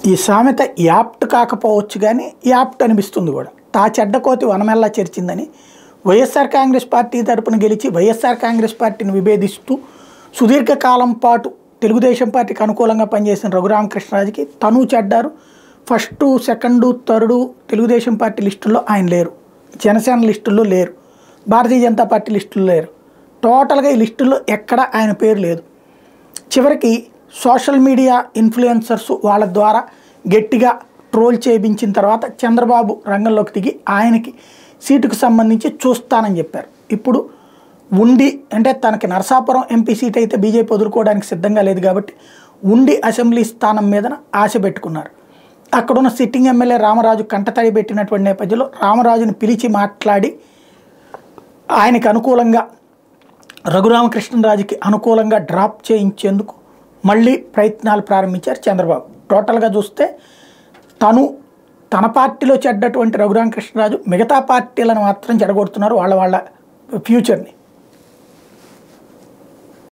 ఈ సామెత యాప్ట్ కాకపోవచ్చు కానీ యాప్ట్ అనిపిస్తుంది కూడా. తా చెడ్డకోతి వనమెల్లా చేర్చిందని వైఎస్ఆర్ కాంగ్రెస్ పార్టీ తరపున గెలిచి వైఎస్ఆర్ కాంగ్రెస్ పార్టీని విభేదిస్తూ సుదీర్ఘకాలం పాటు తెలుగుదేశం పార్టీకి అనుకూలంగా పనిచేసిన రఘురామకృష్ణరాజుకి తను చెడ్డారు. First, second, third Telugu Desam party లిస్టుల్లో ఆయన లేరు, జనసేన లిస్టుల్లో లేరు, భారతీయ జనతా పార్టీ లిస్టుల్లో లేరు. టోటల్గా ఈ లిస్టుల్లో ఎక్కడ ఆయన పేరు లేదు. చివరికి సోషల్ మీడియా ఇన్ఫ్లుయెన్సర్స్ వాళ్ళ ద్వారా గట్టిగా ట్రోల్ చేయించిన తర్వాత చంద్రబాబు రంగంలోకి దిగి ఆయనకి సీటుకు సంబంధించి చూస్తానని చెప్పారు. ఇప్పుడు ఉండి అంటే తనకి నరసాపురం ఎంపీ సీట్ అయితే బీజేపీ వదులుకోవడానికి సిద్ధంగా లేదు కాబట్టి ఉండి అసెంబ్లీ స్థానం మీద ఆశ పెట్టుకున్నారు. అక్కడున్న సిట్టింగ్ ఎమ్మెల్యే రామరాజు కంటతడి పెట్టినటువంటి నేపథ్యంలో రామరాజుని పిలిచి మాట్లాడి ఆయనకు అనుకూలంగా రఘురామకృష్ణరాజుకి అనుకూలంగా డ్రాప్ చేయించేందుకు మళ్ళీ ప్రయత్నాలు ప్రారంభించారు చంద్రబాబు. టోటల్గా చూస్తే తన పార్టీలో చెడ్డటువంటి రఘురామకృష్ణరాజు మిగతా పార్టీలను మాత్రం చెడగొడుతున్నారు వాళ్ళ ఫ్యూచర్ని.